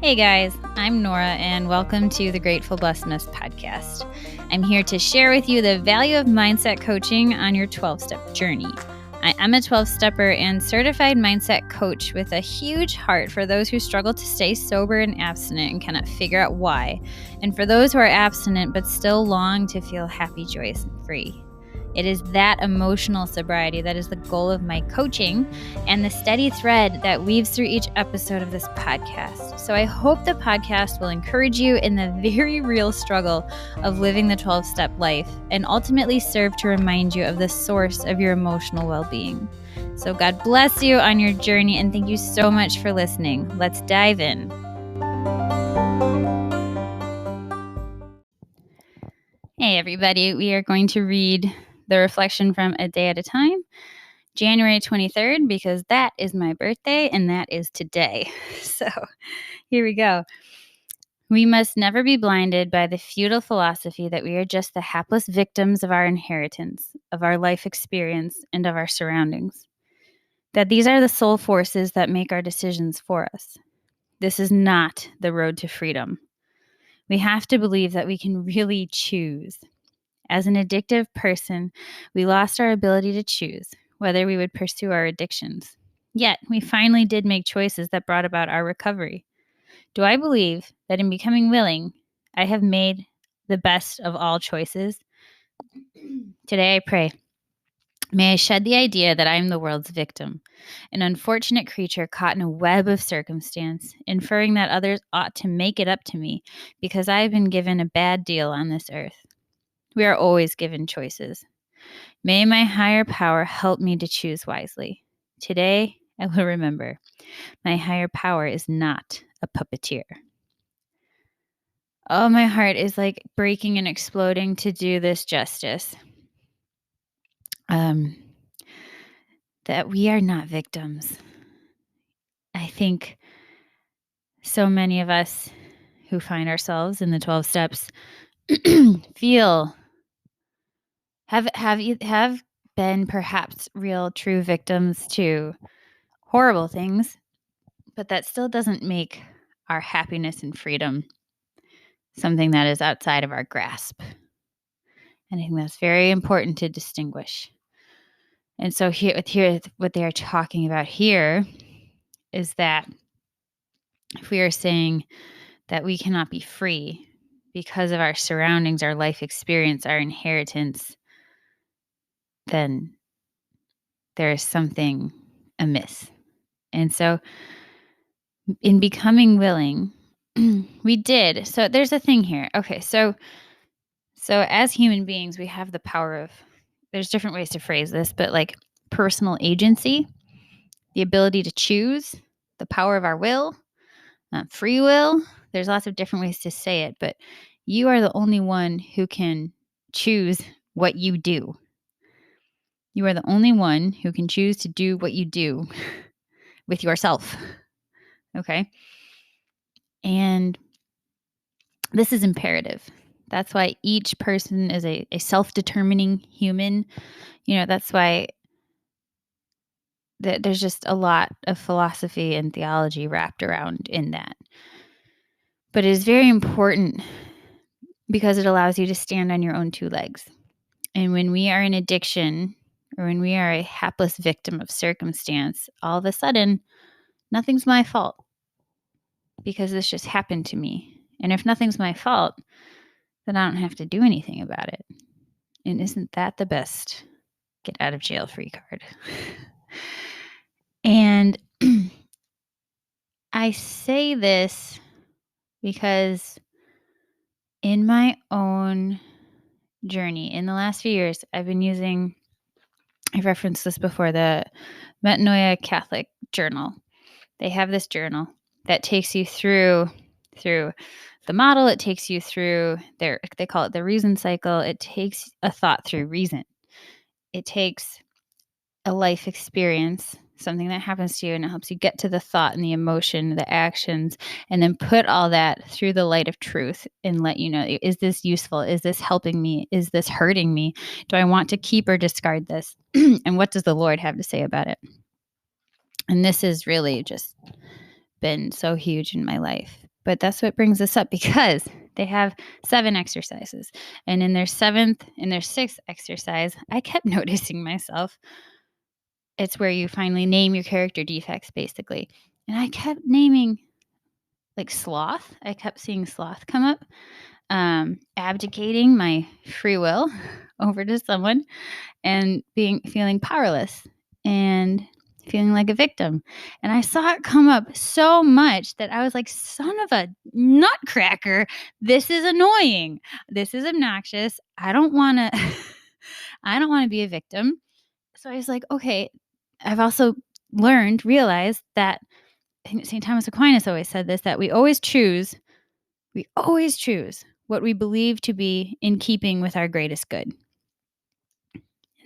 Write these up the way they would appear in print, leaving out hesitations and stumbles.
Hey guys, I'm Nora and welcome to the Grateful Blessedness podcast. I'm here to share with you the value of mindset coaching on your 12-step journey. I am a 12-stepper and certified mindset coach with a huge heart for those who struggle to stay sober and abstinent and cannot figure out why, and for those who are abstinent but still long to feel happy, joyous, and free. It is that emotional sobriety that is the goal of my coaching and the steady thread that weaves through each episode of this podcast. So I hope the podcast will encourage you in the very real struggle of living the 12-step life and ultimately serve to remind you of the source of your emotional well-being. So God bless you on your journey, and thank you so much for listening. Let's dive in. Hey everybody, we are going to read the reflection from A Day at a Time, January 23rd, because that is my birthday and that is today. So here we go. We must never be blinded by the futile philosophy that we are just the hapless victims of our inheritance, of our life experience, and of our surroundings. That these are the sole forces that make our decisions for us. This is not the road to freedom. We have to believe that we can really choose. As an addictive person, we lost our ability to choose whether we would pursue our addictions. Yet, we finally did make choices that brought about our recovery. Do I believe that in becoming willing, I have made the best of all choices? Today I pray, may I shed the idea that I am the world's victim, an unfortunate creature caught in a web of circumstance, inferring that others ought to make it up to me because I have been given a bad deal on this earth. We are always given choices. May my higher power help me to choose wisely. Today, I will remember, my higher power is not a puppeteer. Oh, my heart is like breaking and exploding to do this justice. That we are not victims. I think so many of us who find ourselves in the 12 steps have been perhaps real true victims to horrible things, but that still doesn't make our happiness and freedom something that is outside of our grasp. And I think that's very important to distinguish. And so here what they are talking about here is that if we are saying that we cannot be free because of our surroundings, our life experience, our inheritance, then there is something amiss. And so in becoming willing, we did. So there's a thing here. Okay, so as human beings, we have the power of, there's different ways to phrase this, but like personal agency, the ability to choose, the power of our will, free will. There's lots of different ways to say it, but you are the only one who can choose what you do. You are the only one who can choose to do what you do with yourself. Okay? And this is imperative. That's why each person is a self-determining human. You know, that's why there's just a lot of philosophy and theology wrapped around in that. But it is very important because it allows you to stand on your own two legs. And when we are in addiction, or when we are a hapless victim of circumstance, all of a sudden, nothing's my fault because this just happened to me. And if nothing's my fault, then I don't have to do anything about it. And isn't that the best get out of jail free card? And I say this because in my own journey, in the last few years, I've referenced this before, the Metanoia Catholic Journal. They have this journal that takes you through the model. It takes you through they call it the reason cycle. It takes a thought through reason. It takes a life experience, something that happens to you, and it helps you get to the thought and the emotion, the actions, and then put all that through the light of truth and let you know, is this useful? Is this helping me? Is this hurting me? Do I want to keep or discard this? And what does the Lord have to say about it? And this has really just been so huge in my life But that's what brings us up, because they have 7 exercises. And in their 6th exercise, I kept noticing myself. It's where you finally name your character defects, basically. And I kept naming, like, sloth. I kept seeing sloth come up. Abdicating my free will over to someone, and feeling powerless and feeling like a victim. And I saw it come up so much that I was like, son of a nutcracker, this is annoying. This is obnoxious. I don't want to I don't want to be a victim. So I was like, okay, I've also realized that, I think St. Thomas Aquinas always said this, that we always choose what we believe to be in keeping with our greatest good.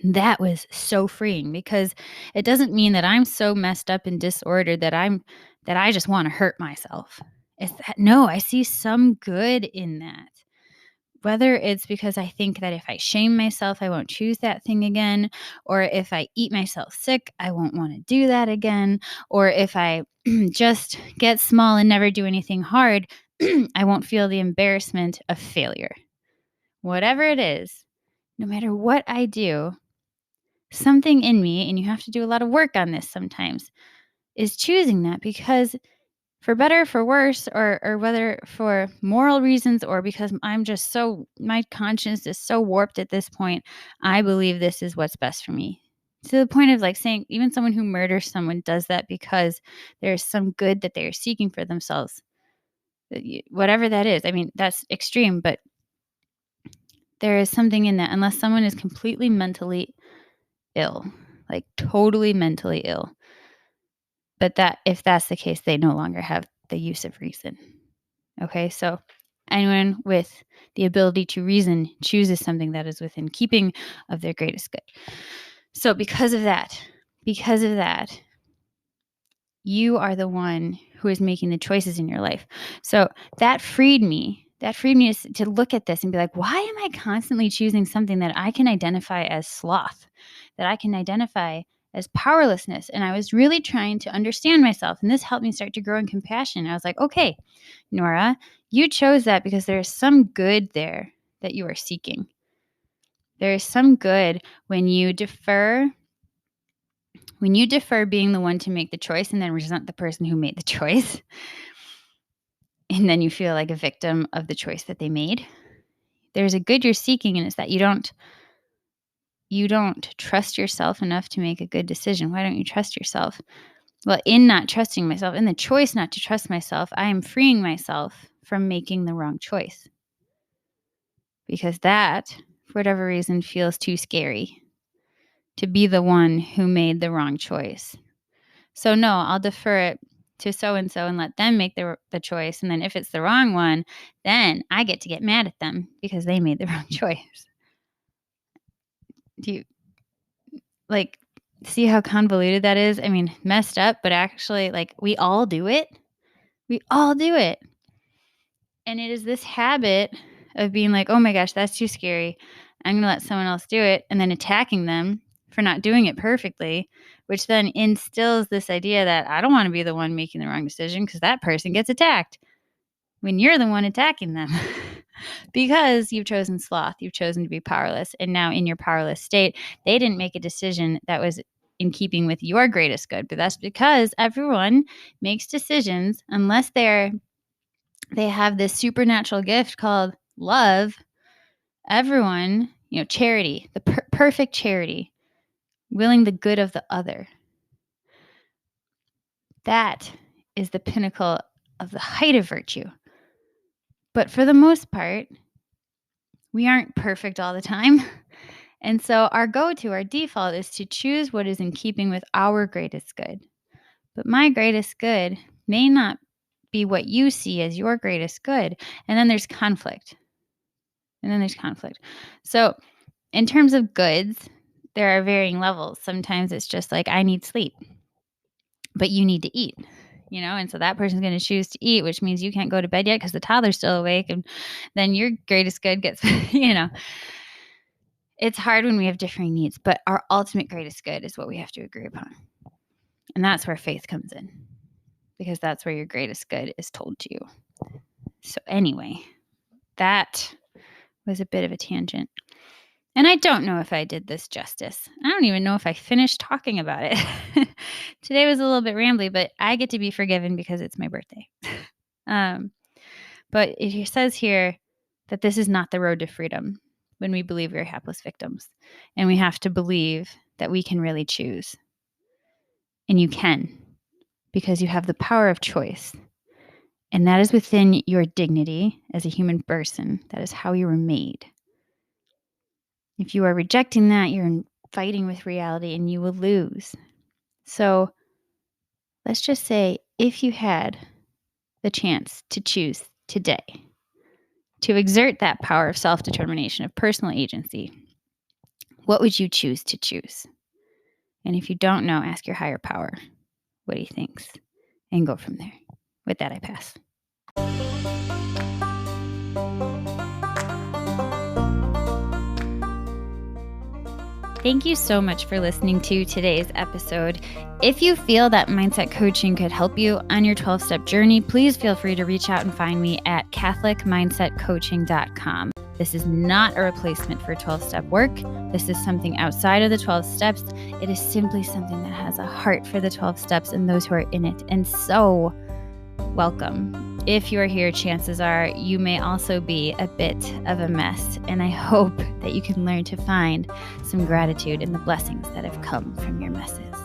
That was so freeing, because it doesn't mean that I'm so messed up and disordered that I just want to hurt myself. It's that, no, I see some good in that. Whether it's because I think that if I shame myself, I won't choose that thing again, or if I eat myself sick, I won't want to do that again, or if I just get small and never do anything hard, I won't feel the embarrassment of failure. Whatever it is, no matter what I do, something in me, and you have to do a lot of work on this sometimes, is choosing that, because for better, for worse, or whether for moral reasons or because my conscience is so warped at this point, I believe this is what's best for me. To the point of, like, saying even someone who murders someone does that because there's some good that they're seeking for themselves. Whatever that is. I mean, that's extreme, but there is something in that, unless someone is completely mentally ill, like totally mentally ill. But that, if that's the case, they no longer have the use of reason. Okay, so anyone with the ability to reason chooses something that is within keeping of their greatest good. So because of that, you are the one who is making the choices in your life. So that freed me. To look at this and be like, why am I constantly choosing something that I can identify as sloth, that I can identify as powerlessness? And I was really trying to understand myself. And this helped me start to grow in compassion. I was like, okay, Nora, you chose that because there is some good there that you are seeking. There is some good when you defer being the one to make the choice and then resent the person who made the choice. And then you feel like a victim of the choice that they made. There's a good you're seeking, and it's that you don't trust yourself enough to make a good decision. Why don't you trust yourself? Well, in not trusting myself, in the choice not to trust myself, I am freeing myself from making the wrong choice. Because that, for whatever reason, feels too scary to be the one who made the wrong choice. So no, I'll defer it to so-and-so and let them make the choice. And then if it's the wrong one, then I get to get mad at them because they made the wrong choice. Do you, like, see how convoluted that is? I mean, messed up, but actually, like, we all do it. We all do it. And it is this habit of being like, oh my gosh, that's too scary. I'm going to let someone else do it. And then attacking them for not doing it perfectly, which then instills this idea that I don't want to be the one making the wrong decision because that person gets attacked when you're the one attacking them. Because you've chosen sloth, you've chosen to be powerless. And now in your powerless state, they didn't make a decision that was in keeping with your greatest good. But that's because everyone makes decisions unless they have this supernatural gift called love. Everyone, charity, the perfect charity, willing the good of the other. That is the pinnacle of the height of virtue. But for the most part, we aren't perfect all the time. And so our default is to choose what is in keeping with our greatest good. But my greatest good may not be what you see as your greatest good. And then there's conflict. So in terms of goods, there are varying levels. Sometimes it's just like, I need sleep, but you need to eat, and so that person's going to choose to eat, which means you can't go to bed yet because the toddler's still awake. And then your greatest good gets, it's hard when we have differing needs, but our ultimate greatest good is what we have to agree upon. And that's where faith comes in, because that's where your greatest good is told to you. So anyway, that was a bit of a tangent. And I don't know if I did this justice. I don't even know if I finished talking about it. Today was a little bit rambly, but I get to be forgiven because it's my birthday. But it says here that this is not the road to freedom when we believe we're hapless victims. And we have to believe that we can really choose. And you can, because you have the power of choice. And that is within your dignity as a human person. That is how you were made. If you are rejecting that, you're fighting with reality and you will lose. So let's just say if you had the chance to choose today to exert that power of self-determination, of personal agency, what would you choose to choose? And if you don't know, ask your higher power what he thinks and go from there. With that, I pass. Thank you so much for listening to today's episode. If you feel that mindset coaching could help you on your 12-step journey, please feel free to reach out and find me at catholicmindsetcoaching.com. This is not a replacement for 12-step work. This is something outside of the 12 steps. It is simply something that has a heart for the 12 steps and those who are in it. And so, welcome. If you're here, chances are you may also be a bit of a mess. And I hope that you can learn to find some gratitude in the blessings that have come from your messes.